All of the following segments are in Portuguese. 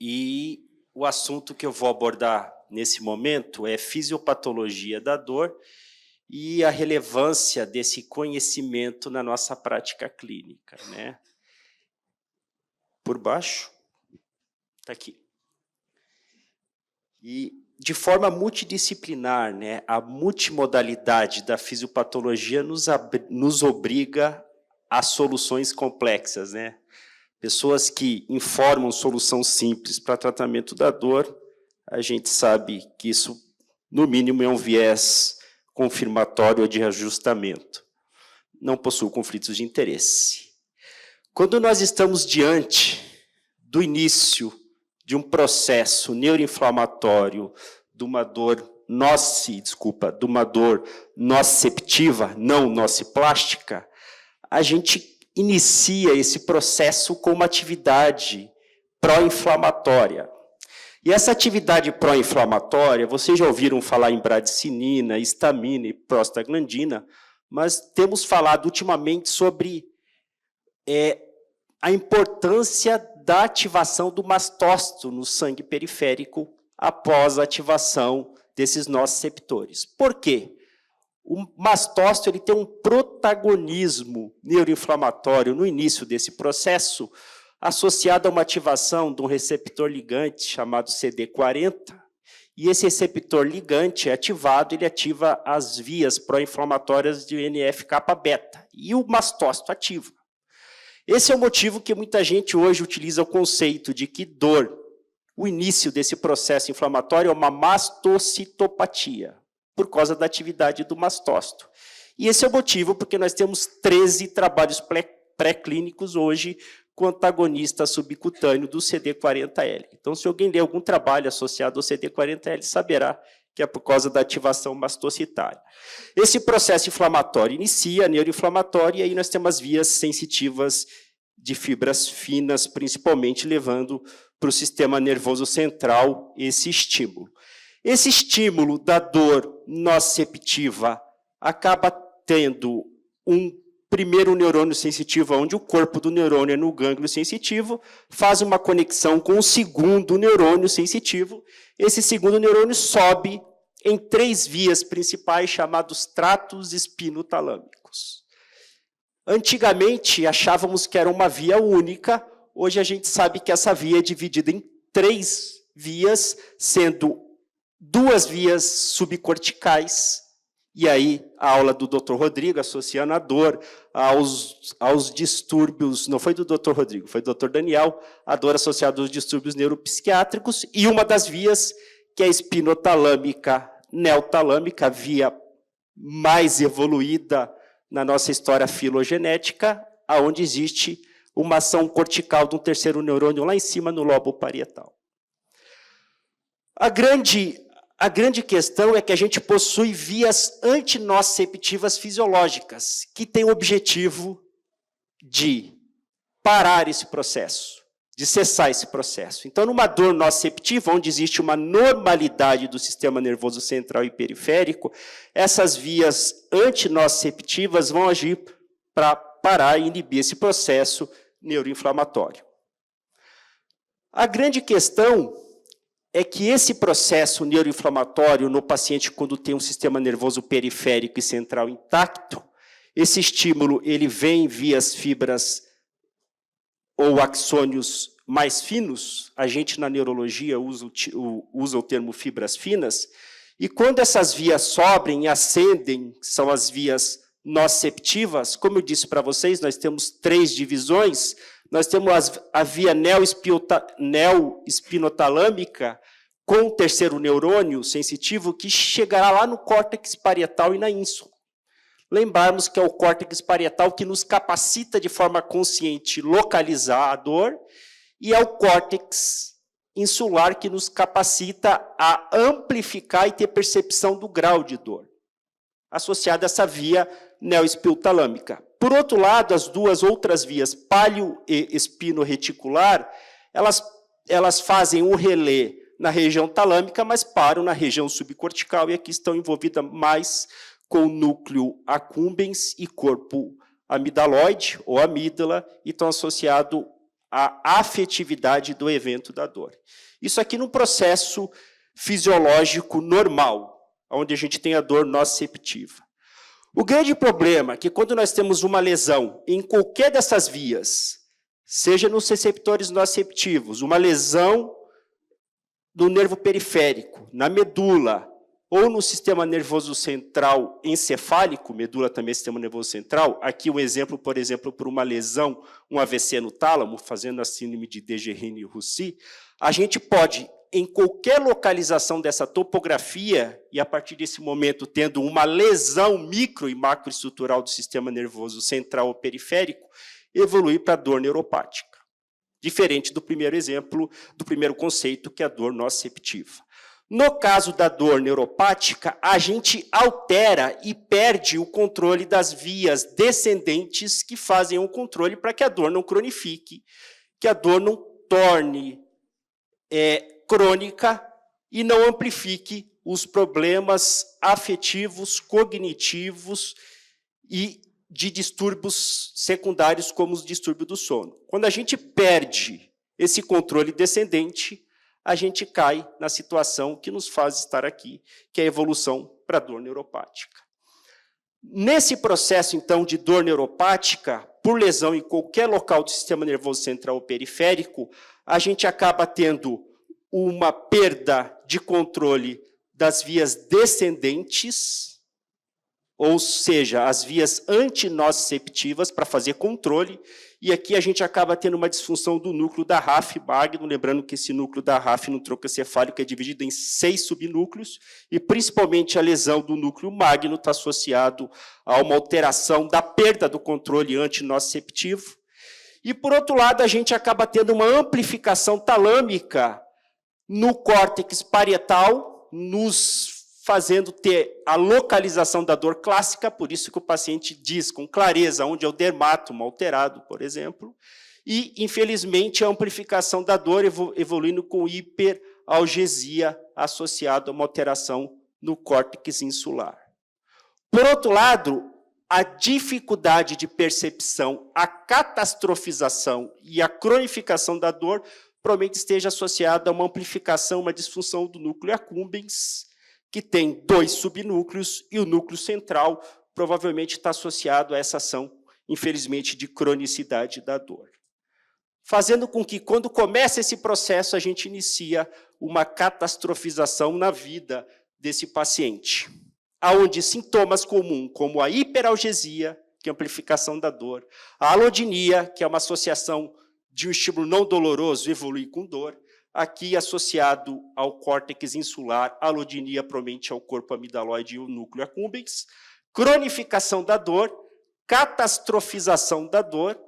E o assunto que eu vou abordar nesse momento é fisiopatologia da dor e a relevância desse conhecimento na nossa prática clínica, né? Por baixo, está aqui. E de forma multidisciplinar, né, a multimodalidade da fisiopatologia nos obriga a soluções complexas, né? Pessoas que informam solução simples para tratamento da dor, a gente sabe que isso, no mínimo, é um viés confirmatório ou de ajustamento. Não possui conflitos de interesse. Quando nós estamos diante do início de um processo neuroinflamatório, de uma dor nociceptiva, não nociplástica, a gente inicia esse processo com uma atividade pró-inflamatória. E essa atividade pró-inflamatória, vocês já ouviram falar em bradicinina, histamina e prostaglandina, mas temos falado ultimamente sobre a importância da ativação do mastócito no sangue periférico após a ativação desses nociceptores. Por quê? O mastócito ele tem um protagonismo neuroinflamatório no início desse processo, associado a uma ativação de um receptor ligante chamado CD40, e esse receptor ligante é ativado, ele ativa as vias pró-inflamatórias de NF-kappa-beta, e o mastócito ativa. Esse é o motivo que muita gente hoje utiliza o conceito de que dor, o início desse processo inflamatório é uma mastocitopatia, por causa da atividade do mastócito. E esse é o motivo porque nós temos 13 trabalhos pré-clínicos hoje com antagonista subcutâneo do CD40L. Então, se alguém ler algum trabalho associado ao CD40L, saberá que é por causa da ativação mastocitária. Esse processo inflamatório inicia, neuroinflamatório, e aí nós temos as vias sensitivas de fibras finas, principalmente levando para o sistema nervoso central esse estímulo. Esse estímulo da dor nociceptiva acaba tendo um primeiro neurônio sensitivo, onde o corpo do neurônio é no gânglio sensitivo, faz uma conexão com o segundo neurônio sensitivo. Esse segundo neurônio sobe em 3 vias principais, chamados tratos espinotalâmicos. Antigamente, achávamos que era uma via única, hoje a gente sabe que essa via é dividida em 3 vias, sendo 2 vias subcorticais, e aí a aula do Dr. Rodrigo, associando a dor aos distúrbios, não foi do Dr. Rodrigo, foi do Dr. Daniel, a dor associada aos distúrbios neuropsiquiátricos, e uma das vias, que é a espinotalâmica neotalâmica, a via mais evoluída na nossa história filogenética, aonde existe uma ação cortical de um terceiro neurônio lá em cima no lobo parietal. A grande questão é que a gente possui vias antinociceptivas fisiológicas, que têm o objetivo de parar esse processo, de cessar esse processo. Então, numa dor nociceptiva, onde existe uma normalidade do sistema nervoso central e periférico, essas vias antinociceptivas vão agir para parar e inibir esse processo neuroinflamatório. A grande questão é que esse processo neuroinflamatório no paciente, quando tem um sistema nervoso periférico e central intacto, esse estímulo ele vem via as fibras ou axônios mais finos, a gente na neurologia usa o termo fibras finas, e quando essas vias sobem e ascendem, são as vias nociceptivas, como eu disse para vocês, nós temos 3 divisões. Nós temos a via neoespinotalâmica com o terceiro neurônio sensitivo que chegará lá no córtex parietal e na ínsula. Lembrarmos que é o córtex parietal que nos capacita de forma consciente localizar a dor e é o córtex insular que nos capacita a amplificar e ter percepção do grau de dor, associada a essa via neoespinotalâmica. Por outro lado, as 2 outras vias, paleo e espinoreticular, elas fazem um relé na região talâmica, mas param na região subcortical, e aqui estão envolvidas mais com o núcleo accumbens e corpo amidaloide, ou amígdala, e estão associados a afetividade do evento da dor. Isso aqui num processo fisiológico normal, onde a gente tem a dor nociceptiva. O grande problema é que quando nós temos uma lesão em qualquer dessas vias, seja nos receptores nociceptivos, uma lesão do nervo periférico, na medula, ou no sistema nervoso central encefálico, medula também é sistema nervoso central, aqui um exemplo, por exemplo, por uma lesão, um AVC no tálamo, fazendo a síndrome de Dejerine-Roussy, a gente pode, em qualquer localização dessa topografia, e a partir desse momento tendo uma lesão micro e macroestrutural do sistema nervoso central ou periférico, evoluir para a dor neuropática. Diferente do primeiro exemplo, do primeiro conceito, que é a dor nociceptiva. No caso da dor neuropática, a gente altera e perde o controle das vias descendentes que fazem o controle para que a dor não cronifique, que a dor não torne crônica e não amplifique os problemas afetivos, cognitivos e de distúrbios secundários, como os distúrbios do sono. Quando a gente perde esse controle descendente, a gente cai na situação que nos faz estar aqui, que é a evolução para a dor neuropática. Nesse processo, então, de dor neuropática, por lesão em qualquer local do sistema nervoso central ou periférico, a gente acaba tendo uma perda de controle das vias descendentes, ou seja, as vias antinociceptivas para fazer controle, e aqui a gente acaba tendo uma disfunção do núcleo da RAF magno, lembrando que esse núcleo da RAF no tronco encefálico é dividido em 6 subnúcleos, e principalmente a lesão do núcleo magno está associado a uma alteração da perda do controle antinociceptivo. E, por outro lado, a gente acaba tendo uma amplificação talâmica no córtex parietal, nos fazendo ter a localização da dor clássica, por isso que o paciente diz com clareza onde é o dermatoma alterado, por exemplo, e, infelizmente, a amplificação da dor evoluindo com hiperalgesia associada a uma alteração no córtex insular. Por outro lado, a dificuldade de percepção, a catastrofização e a cronificação da dor provavelmente esteja associada a uma amplificação, uma disfunção do núcleo accumbens, que tem 2 subnúcleos, e o núcleo central provavelmente está associado a essa ação, infelizmente, de cronicidade da dor. Fazendo com que, quando começa esse processo, a gente inicia uma catastrofização na vida desse paciente, onde sintomas comuns, como a hiperalgesia, que é a amplificação da dor, a alodinia, que é uma associação de um estímulo não doloroso evoluir com dor, aqui associado ao córtex insular, a alodinia provavelmente ao corpo amidaloide e o núcleo accumbens, cronificação da dor, catastrofização da dor,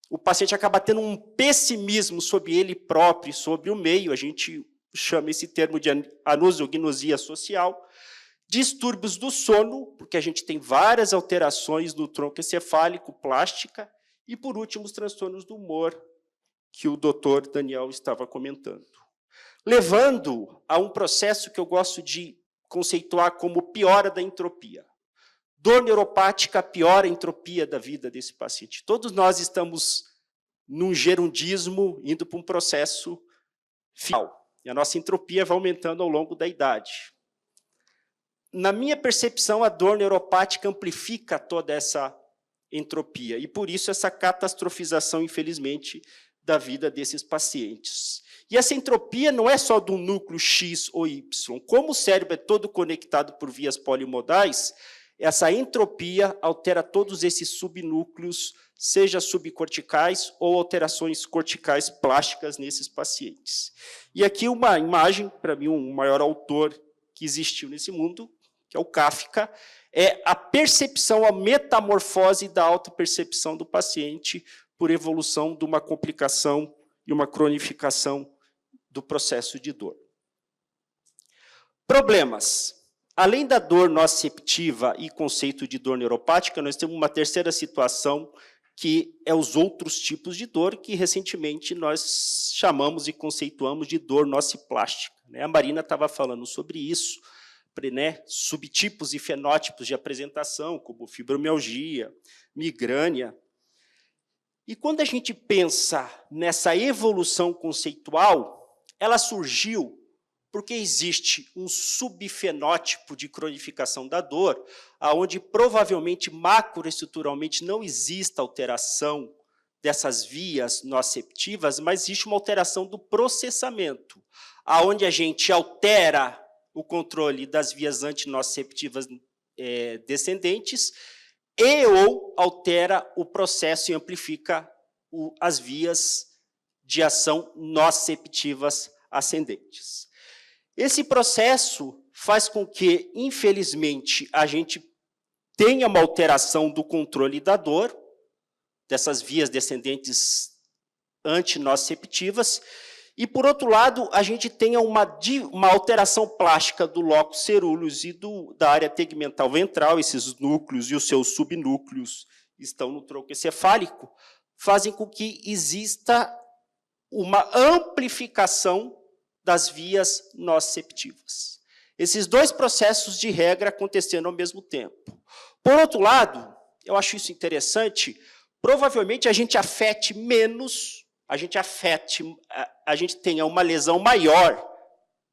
o paciente acaba tendo um pessimismo sobre ele próprio e sobre o meio, a gente chama esse termo de anosognosia social, distúrbios do sono, porque a gente tem várias alterações no tronco encefálico, plástica, e, por último, os transtornos do humor, que o doutor Daniel estava comentando. Levando a um processo que eu gosto de conceituar como piora da entropia. Dor neuropática piora a entropia da vida desse paciente. Todos nós estamos num gerundismo, indo para um processo final. E a nossa entropia vai aumentando ao longo da idade. Na minha percepção, a dor neuropática amplifica toda essa entropia, e por isso essa catastrofização, infelizmente, da vida desses pacientes. E essa entropia não é só do núcleo X ou Y. Como o cérebro é todo conectado por vias polimodais, essa entropia altera todos esses subnúcleos, seja subcorticais ou alterações corticais plásticas nesses pacientes. E aqui uma imagem, para mim, o maior autor que existiu nesse mundo, que é o Kafka, é a percepção, a metamorfose da autopercepção do paciente por evolução de uma complicação e uma cronificação do processo de dor. Problemas. Além da dor nociceptiva e conceito de dor neuropática, nós temos uma terceira situação, que é os outros tipos de dor, que recentemente nós chamamos e conceituamos de dor nociplástica. A Marina estava falando sobre isso, subtipos e fenótipos de apresentação, como fibromialgia, migrânia. E quando a gente pensa nessa evolução conceitual, ela surgiu porque existe um subfenótipo de cronificação da dor, onde provavelmente macroestruturalmente não existe alteração dessas vias nociceptivas, mas existe uma alteração do processamento, onde a gente altera o controle das vias antinociceptivas descendentes e ou altera o processo e amplifica as vias de ação nociceptivas ascendentes. Esse processo faz com que, infelizmente, a gente tenha uma alteração do controle da dor, dessas vias descendentes antinociceptivas, e, por outro lado, a gente tenha uma alteração plástica do locus ceruleus e da área tegmental ventral, esses núcleos e os seus subnúcleos estão no tronco encefálico, fazem com que exista uma amplificação das vias nociceptivas. Esses dois processos, de regra, acontecendo ao mesmo tempo. Por outro lado, eu acho isso interessante, provavelmente a gente afete menos, a gente tenha uma lesão maior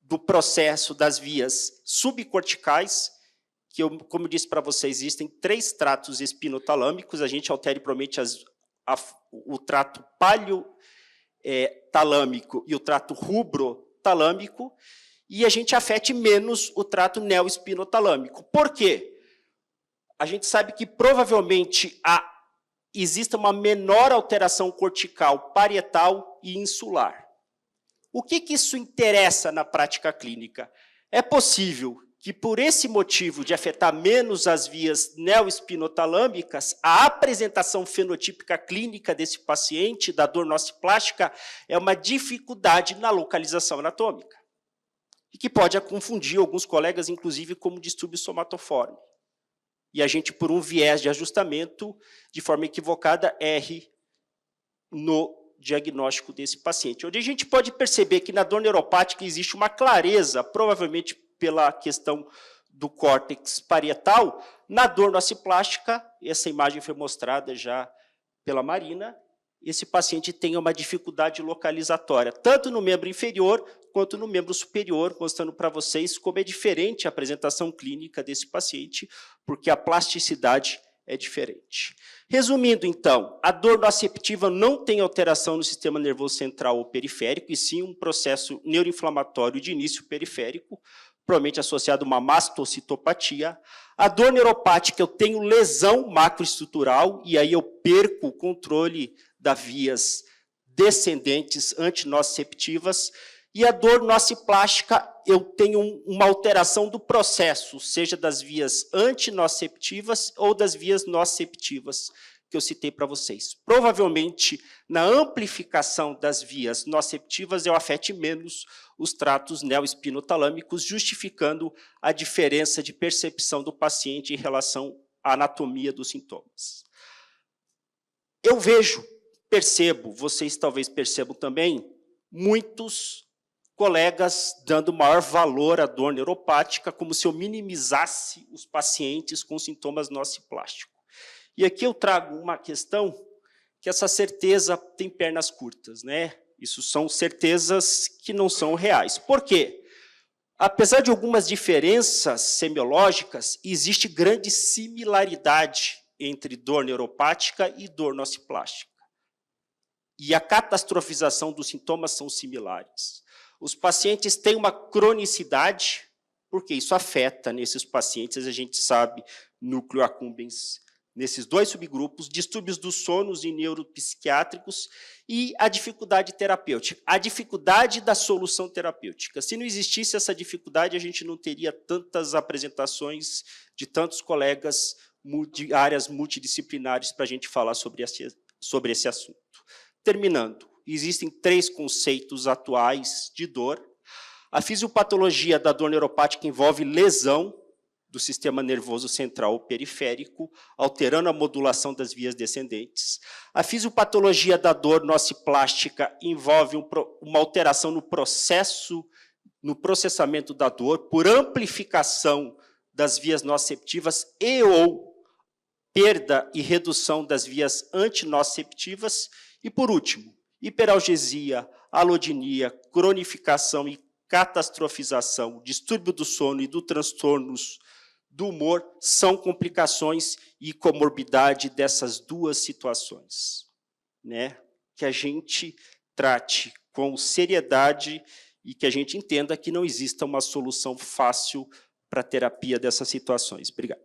do processo das vias subcorticais, que, como eu disse para vocês, existem 3 tratos espinotalâmicos, a gente altere provavelmente o trato talâmico e o trato rubrotalâmico, e a gente afete menos o trato neoespinotalâmico. Por quê? A gente sabe que provavelmente existe uma menor alteração cortical parietal e insular. O que isso interessa na prática clínica? É possível que, por esse motivo de afetar menos as vias neoespinotalâmicas, a apresentação fenotípica clínica desse paciente, da dor nociplástica, é uma dificuldade na localização anatômica. E que pode confundir alguns colegas, inclusive, como distúrbio somatoforme. E a gente, por um viés de ajustamento, de forma equivocada, erre no diagnóstico desse paciente. Onde a gente pode perceber que na dor neuropática existe uma clareza, provavelmente pela questão do córtex parietal, na dor nociplástica, essa imagem foi mostrada já pela Marina, esse paciente tem uma dificuldade localizatória, tanto no membro inferior quanto no membro superior, mostrando para vocês como é diferente a apresentação clínica desse paciente, porque a plasticidade é diferente. Resumindo, então, a dor nociceptiva não tem alteração no sistema nervoso central ou periférico, e sim um processo neuroinflamatório de início periférico, provavelmente associado a uma mastocitopatia. A dor neuropática, eu tenho lesão macroestrutural, e aí eu perco o controle das vias descendentes antinociceptivas, e a dor nociplástica, eu tenho uma alteração do processo, seja das vias antinociceptivas ou das vias nociceptivas, que eu citei para vocês. Provavelmente, na amplificação das vias nociceptivas, eu afete menos os tratos neoespinotalâmicos, justificando a diferença de percepção do paciente em relação à anatomia dos sintomas. Eu percebo, vocês talvez percebam também, muitos colegas dando maior valor à dor neuropática, como se eu minimizasse os pacientes com sintomas nociplásticos. E aqui eu trago uma questão que essa certeza tem pernas curtas, né? Isso são certezas que não são reais. Por quê? Apesar de algumas diferenças semiológicas, existe grande similaridade entre dor neuropática e dor nociplástica. E a catastrofização dos sintomas são similares. Os pacientes têm uma cronicidade, porque isso afeta nesses pacientes, a gente sabe, núcleo accumbens nesses 2 subgrupos, distúrbios dos sonos e neuropsiquiátricos e a dificuldade terapêutica, a dificuldade da solução terapêutica. Se não existisse essa dificuldade, a gente não teria tantas apresentações de tantos colegas de áreas multidisciplinares para a gente falar sobre esse assunto. Terminando, existem 3 conceitos atuais de dor. A fisiopatologia da dor neuropática envolve lesão do sistema nervoso central ou periférico, alterando a modulação das vias descendentes. A fisiopatologia da dor nociplástica envolve uma alteração no processamento da dor por amplificação das vias nociceptivas e ou perda e redução das vias antinociceptivas. E, por último, hiperalgesia, alodinia, cronificação e catastrofização, distúrbio do sono e do transtornos do humor são complicações e comorbidade dessas duas situações, né? Que a gente trate com seriedade e que a gente entenda que não exista uma solução fácil para a terapia dessas situações. Obrigado.